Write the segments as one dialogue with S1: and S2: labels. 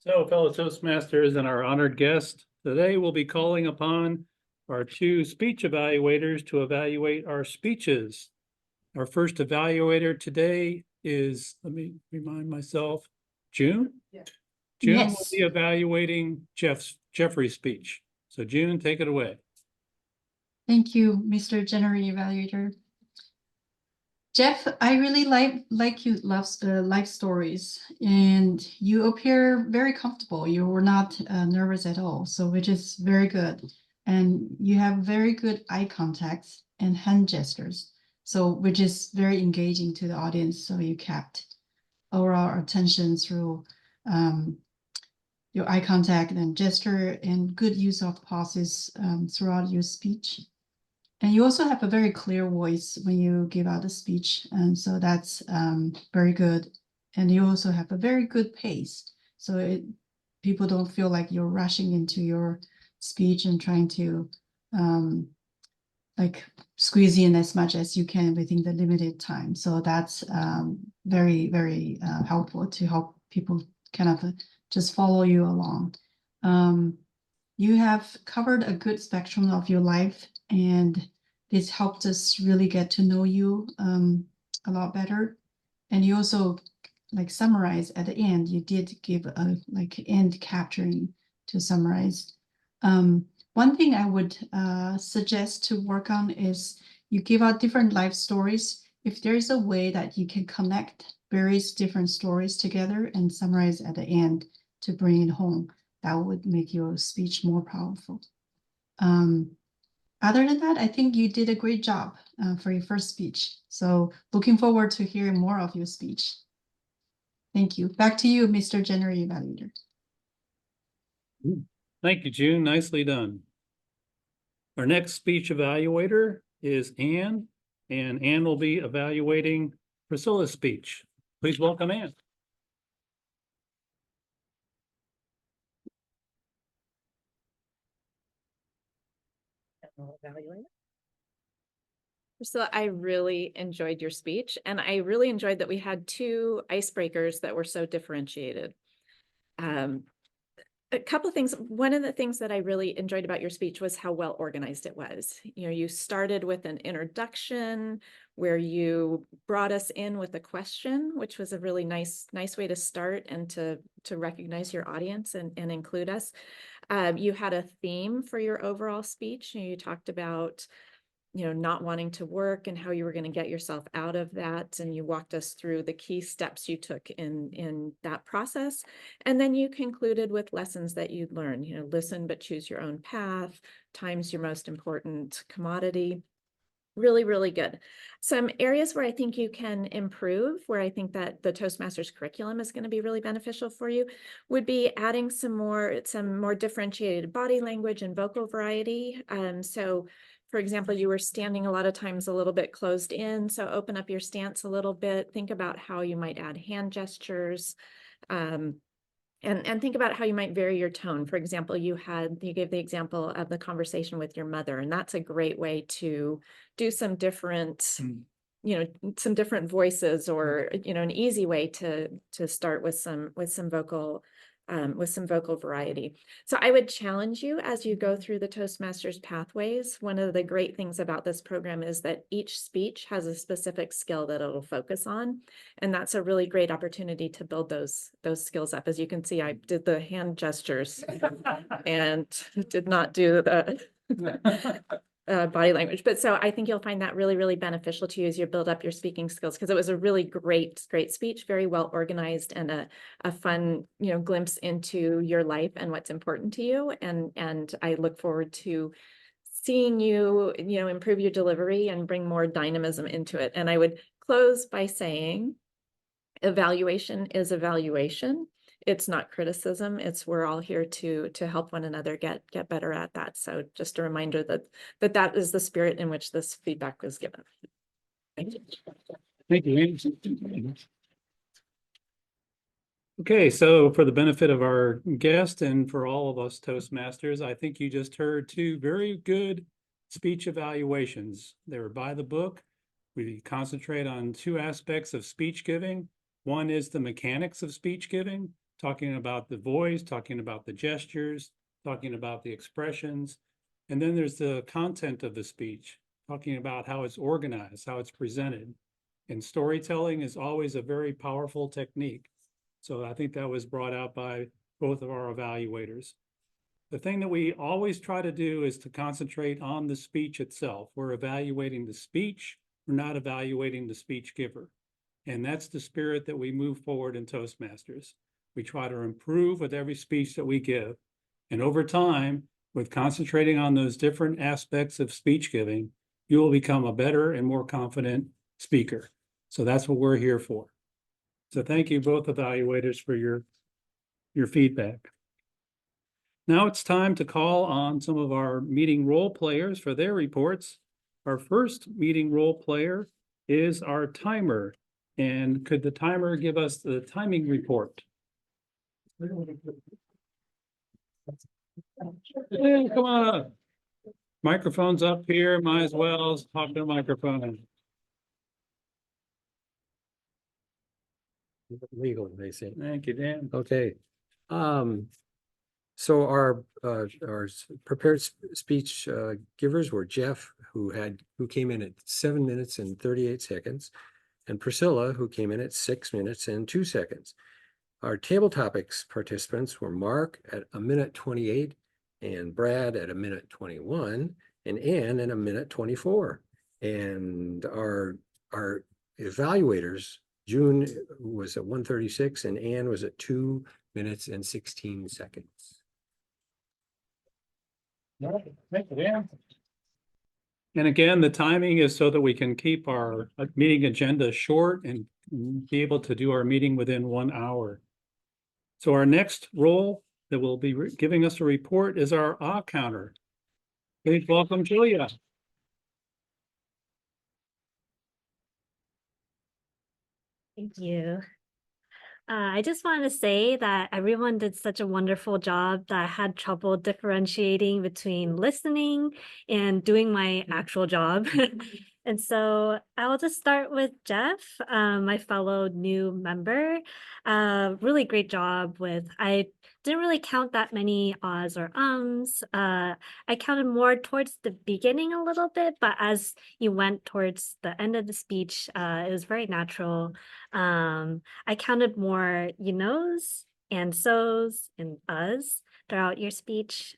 S1: So, fellow Toastmasters and our honored guest, today we'll be calling upon our two speech evaluators to evaluate our speeches. Our first evaluator today is, let me remind myself, June?
S2: Yeah.
S1: June will
S2: Yes.
S1: be evaluating Jeffrey's speech. So June, take it away.
S2: Thank you, Mr. General Evaluator. Jeff, I really like you love life stories, and you appear very comfortable. You were not nervous at all, so which is very good. And you have very good eye contact and hand gestures, so which is very engaging to the audience. So you kept our attention through your eye contact and gesture and good use of pauses throughout your speech. And you also have a very clear voice when you give out a speech. And so that's very good. And you also have a very good pace. So people don't feel like you're rushing into your speech and trying to like squeeze in as much as you can within the limited time. So that's very, very helpful to help people kind of just follow you along. You have covered a good spectrum of your life, and this helped us really get to know you a lot better. And you also like summarize at the end. You did give a like end capturing to summarize. One thing I would suggest to work on is you give out different life stories. If there's a way that you can connect various different stories together and summarize at the end to bring it home, that would make your speech more powerful. Other than that, I think you did a great job for your first speech. So looking forward to hearing more of your speech. Thank you. Back to you, Mr. General Evaluator.
S1: Thank you, June. Nicely done. Our next speech evaluator is Anne, and Anne will be evaluating Priscilla's speech. Please welcome Anne.
S3: Priscilla, I really enjoyed your speech, and I really enjoyed that we had two icebreakers that were so differentiated. A couple of things. One of the things that I really enjoyed about your speech was how well organized it was. You know, you started with an introduction where you brought us in with a question, which was a really nice way to start and to recognize your audience and include us. You had a theme for your overall speech. You talked about not wanting to work and how you were going to get yourself out of that. And you walked us through the key steps you took in that process. And then you concluded with lessons that you'd learned, listen, but choose your own path. Time's your most important commodity. Really, really good. Some areas where I think you can improve, where I think that the Toastmasters curriculum is going to be really beneficial for you, would be adding some more differentiated body language and vocal variety. So for example, you were standing a lot of times a little bit closed in, so open up your stance a little bit. Think about how you might add hand gestures, and think about how you might vary your tone. For example, you gave the example of the conversation with your mother, and that's a great way to do some different, some different voices, or an easy way to start with some vocal. With some vocal variety. So I would challenge you as you go through the Toastmasters pathways. One of the great things about this program is that each speech has a specific skill that it'll focus on. And that's a really great opportunity to build those skills up. As you can see, I did the hand gestures and did not do the body language. But so I think you'll find that really, really beneficial to you as you build up your speaking skills, because it was a really great speech, very well organized, and a fun, glimpse into your life and what's important to you. And I look forward to seeing you, improve your delivery and bring more dynamism into it. And I would close by saying, evaluation is evaluation. It's not criticism. We're all here to help one another get better at that. So just a reminder that is the spirit in which this feedback was given. Thank you.
S1: Thank you. Okay, so for the benefit of our guest and for all of us Toastmasters, I think you just heard two very good speech evaluations. They were by the book. We concentrate on two aspects of speech giving. One is the mechanics of speech giving. talking about the voice, talking about the gestures, talking about the expressions. And then there's the content of the speech, talking about how it's organized, how it's presented. And storytelling is always a very powerful technique. So I think that was brought out by both of our evaluators. The thing that we always try to do is to concentrate on the speech itself. We're evaluating the speech, we're not evaluating the speech giver. And that's the spirit that we move forward in Toastmasters. We try to improve with every speech that we give. And over time, with concentrating on those different aspects of speech giving, you will become a better and more confident speaker. So that's what we're here for. So thank you both evaluators for your feedback. Now it's time to call on some of our meeting role players for their reports. Our first meeting role player is our timer. And could the timer give us the timing report? Hey, come on up. Microphone's up here, might as well talk to the microphone.
S4: Legal, they say.
S1: Thank you, Dan.
S4: Okay. So our prepared speech givers were Jeff, who came in at 7 minutes and 38 seconds, and Priscilla, who came in at 6 minutes and 2 seconds. Our table topics participants were Mark at 1:28, and Brad at 1:21, and Ann at 1:24. And our evaluators, June was at 1:36, and Ann was at 2 minutes and 16 seconds.
S1: Thank you, Dan. And again, the timing is so that we can keep our meeting agenda short and be able to do our meeting within 1 hour. So our next role that will be giving us a report is our ah counter. Please welcome Julia.
S5: Thank you. I just wanted to say that everyone did such a wonderful job that I had trouble differentiating between listening and doing my actual job. And so I'll just start with Jeff, my fellow new member. Really great job I didn't really count that many ahs or ums. I counted more towards the beginning a little bit, but as you went towards the end of the speech, it was very natural. I counted more you knows and so's and us throughout your speech.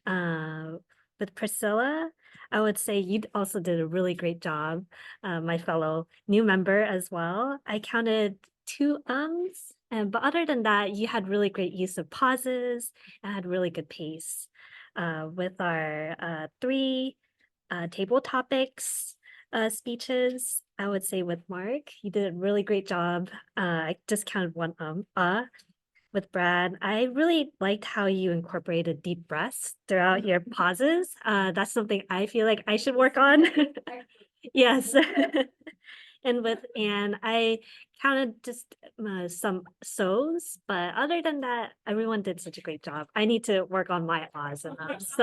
S5: With Priscilla, I would say you also did a really great job, my fellow new member as well. I counted 2 ums, but other than that, you had really great use of pauses and had really good pace. With our 3 table topics speeches, I would say with Mark, you did a really great job. I just counted 1 With Brad, I really liked how you incorporated deep breaths throughout your pauses. That's something I feel like I should work on. Yes. And with Anne, I counted just some so's, but other than that, everyone did such a great job. I need to work on my ahs and uhs.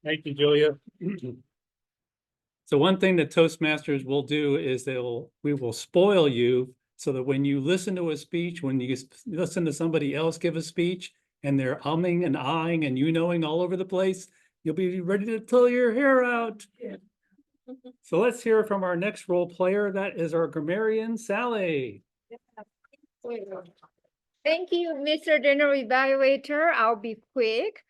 S1: Thank you, Julia. So one thing that Toastmasters will do is we will spoil you so that when you listen to a speech, when you listen to somebody else give a speech and they're umming and ahhing and you knowing all over the place, you'll be ready to pull your hair out. Yeah. So let's hear from our next role player. That is our grammarian, Sally.
S6: Thank you, Mr. General Evaluator. I'll be quick.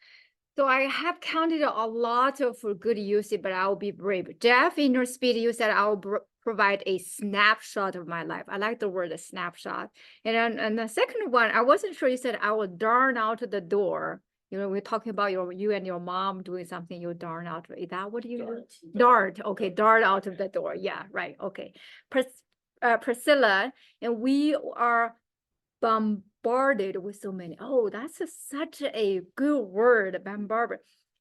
S6: So I have counted a lot of good usage, but I'll be brave. Jeff, in your speech, you said I'll provide a snapshot of my life. I like the word snapshot. And the second one, I wasn't sure, you said I will darn out the door. You know, we're talking about you and your mom doing something, you darn out. Is that what you do? Dart. Okay, dart out of the door. Yeah, right. Okay. Priscilla, and we are bombarded with so many. Oh, that's such a good word, bombarded.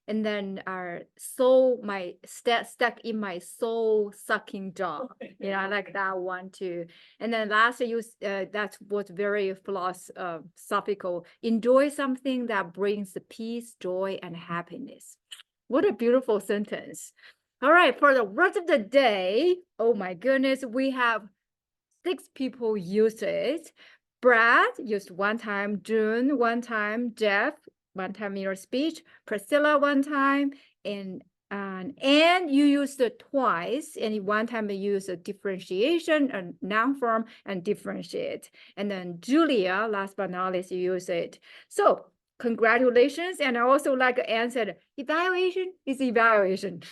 S6: And then our soul, stuck in my soul sucking job. You know, I like that one too. And then last that was very philosophical. Enjoy something that brings peace, joy, and happiness. What a beautiful sentence. All right, for the rest of the day, oh my goodness, we have 6 people use it. Brad used one time, June one time, Jeff one time in your speech, Priscilla one time, and you used it twice, and one time you used a differentiation, a noun form, and differentiate. And then Julia, last but not least, you use it. So congratulations. And I also like to answer, evaluation is evaluation.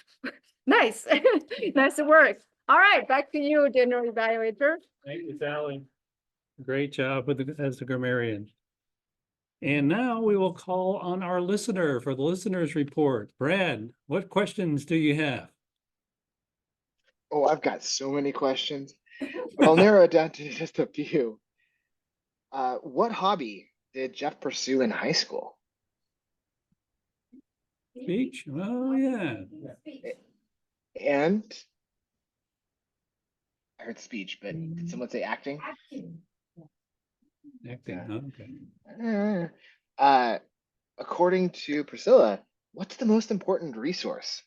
S6: Nice. Nice work. All right, back to you, General Evaluator.
S1: Thank you, Sally. Great job with as the grammarian. And now we will call on our listener for the listener's report. Brad, what questions do you have?
S7: Oh, I've got so many questions, but I'll narrow it down to just a few. What hobby did Jeff pursue in high school?
S1: Speech? Oh, yeah.
S7: And I heard speech, but did someone say acting?
S1: Acting, okay.
S7: According to Priscilla, what's the most important resource?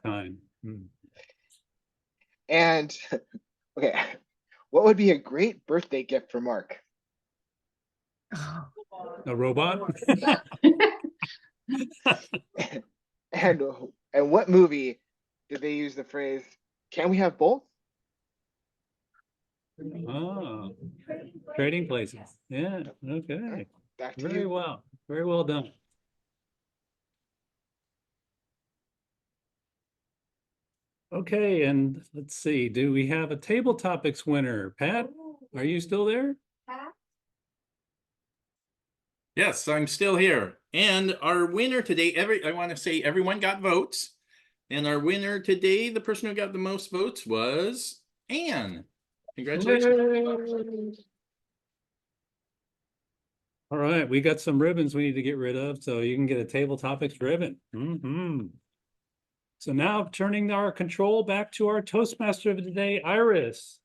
S1: Time. Hmm.
S7: And okay, what would be a great birthday gift for Mark?
S1: A robot?
S7: And what movie did they use the phrase, "Can we have both"?
S1: Oh, Trading Places. Yeah, okay.
S7: Back to
S1: Very
S7: you.
S1: well. Very well done. Okay, and let's see, do we have a table topics winner? Pat, are you still there?
S8: Yes, I'm still here. And our winner today, I want to say everyone got votes. And our winner today, the person who got the most votes was Anne. Congratulations.
S1: All right, we got some ribbons we need to get rid of, so you can get a table topics ribbon. So now turning our control back to our Toastmaster of the day, Iris.